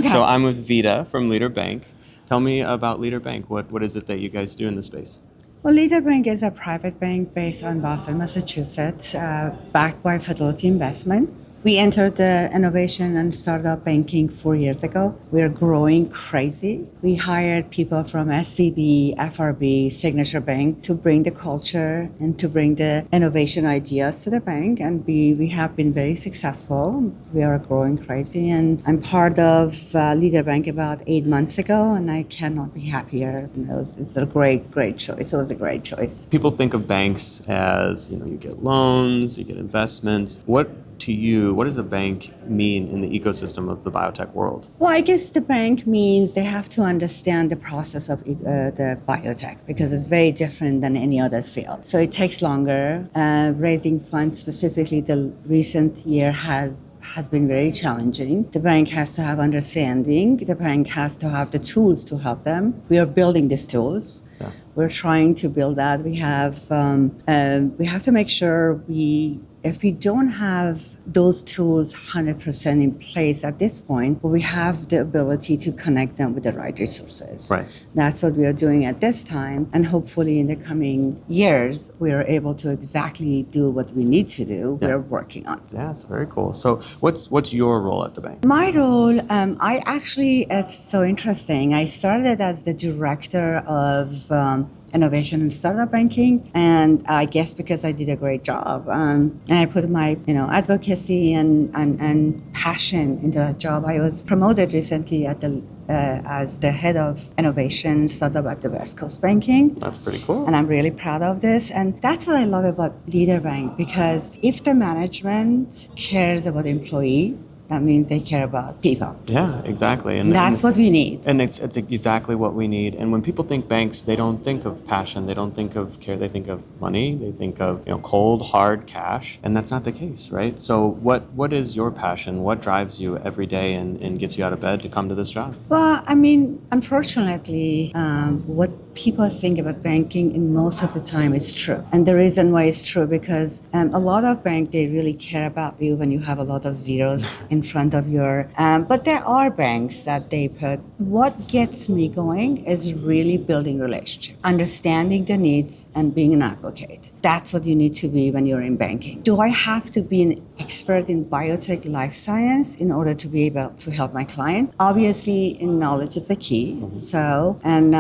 Okay. So I'm with Vida from Leader Bank. Tell me about Leader Bank. What is it that you guys do in the space? Well, Leader Bank is a private bank based on Boston, Massachusetts, backed by Fidelity Investment. We entered the innovation and startup banking 4 years ago. We're growing crazy. We hired people from SVB, FRB, Signature Bank to bring the culture and to bring the innovation ideas to the bank. And we have been very successful. We are growing crazy. And I'm part of Leader Bank about 8 months ago, and I cannot be happier. It's a great choice. It was a great choice. People think of banks as, you get loans, you get investments. What does a bank mean in the ecosystem of the biotech world? Well, I guess the bank means they have to understand the process of the biotech because it's very different than any other field. So it takes longer. Raising funds specifically the recent year has been very challenging. The bank has to have understanding. The bank has to have the tools to help them. We are building these tools. Yeah. We're trying to build that. We have to make sure if we don't have those tools 100% in place at this point, we have the ability to connect them with the right resources. Right. That's what we are doing at this time. And hopefully in the coming years, we are able to exactly do what we need to do. Yeah. We're working on. Yeah, it's very cool. So what's your role at the bank? My role, it's so interesting. I started as the director of innovation and startup banking, and I guess because I did a great job, and I put my advocacy and passion into that job. I was promoted recently as the head of innovation startup at the West Coast Banking. That's pretty cool. And I'm really proud of this. And that's what I love about Leader Bank, because if the management cares about employee, that means they care about people. Yeah, exactly. And that's what we need. And it's exactly what we need. And when people think banks, they don't think of passion. They don't think of care. They think of money. They think of cold, hard cash. And that's not the case, right? So what is your passion? What drives you every day and gets you out of bed to come to this job? Well, unfortunately, what people think about banking in most of the time is true. And the reason why it's true, because a lot of banks, they really care about you when you have a lot of zeros in front of your, but there are banks that they put, what gets me going is really building relationships, understanding the needs and being an advocate. That's what you need to be when you're in banking. Do I have to be an expert in biotech life science in order to be able to help my client? Obviously, knowledge is the key. Mm-hmm. So, and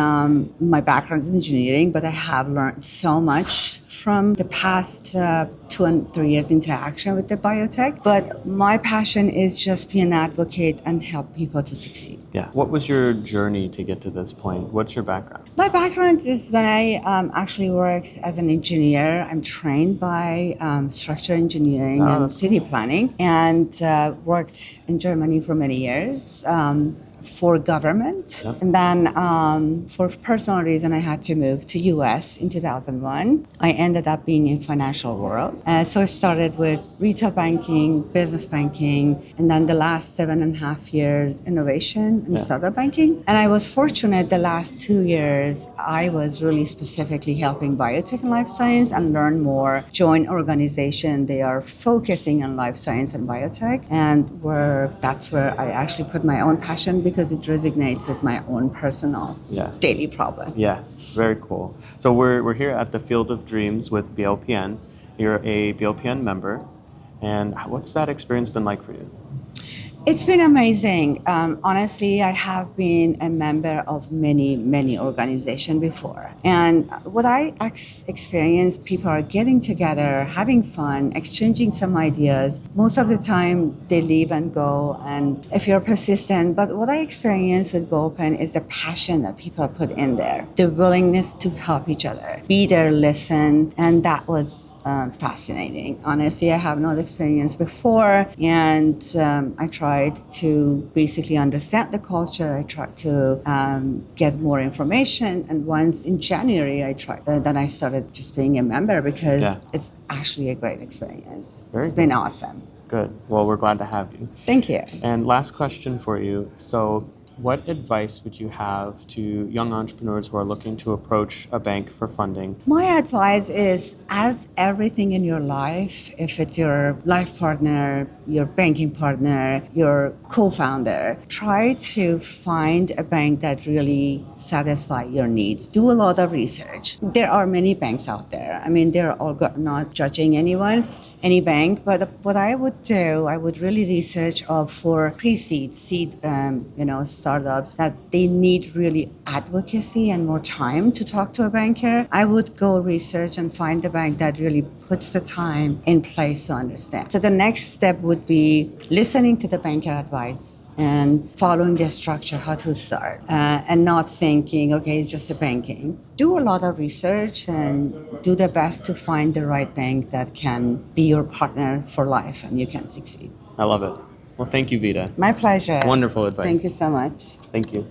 my background is in engineering, but I have learned so much from the past 2 and 3 years interaction with the biotech. But my passion is just be an advocate and help people to succeed. Yeah. What was your journey to get to this point? What's your background? My background is when I actually worked as an engineer. I'm trained by structural engineering and city planning, and worked in Germany for many years. For government. Yep. And then for personal reason, I had to move to US in 2001. I ended up being in financial world. So I started with retail banking, business banking, and then the last 7.5 years, innovation and startup banking. And I was fortunate the last 2 years, I was really specifically helping biotech and life science and learn more, join organization. They are focusing on life science and biotech. And that's where I actually put my own passion, because it resonates with my own personal daily problem. Yes, very cool. So we're here at the Field of Dreams with BLPN. You're a BLPN member. And what's that experience been like for you? It's been amazing. Honestly, I have been a member of many organizations before. And what I experience, people are getting together, having fun, exchanging some ideas. Most of the time, they leave and go, and if you're persistent. But what I experience with BLPN is the passion that people put in there, the willingness to help each other, be there, listen, and that was fascinating. Honestly, I have not experienced before, and I tried to basically understand the culture. I tried to get more information, and once in January, then I started just being a member, because it's actually a great experience. It's been awesome. Good. Well, we're glad to have you. Thank you. And last question for you. So what advice would you have to young entrepreneurs who are looking to approach a bank for funding? My advice is, as everything in your life, if it's your life partner, your banking partner, your co-founder, try to find a bank that really satisfies your needs. Do a lot of research. There are many banks out there. I mean, they're all not judging anyone, any bank, but what I would do, I would really research for pre-seed, seed, startups that they need really advocacy and more time to talk to a banker. I would go research and find a bank that really puts the time in place to understand. So the next step would be listening to the banker advice and following their structure, how to start, and not thinking, okay, it's just a banking. Do a lot of research and do the best to find the right bank that can be your partner for life and you can succeed. I love it. Well, thank you, Vida. My pleasure. Wonderful advice. Thank you so much. Thank you.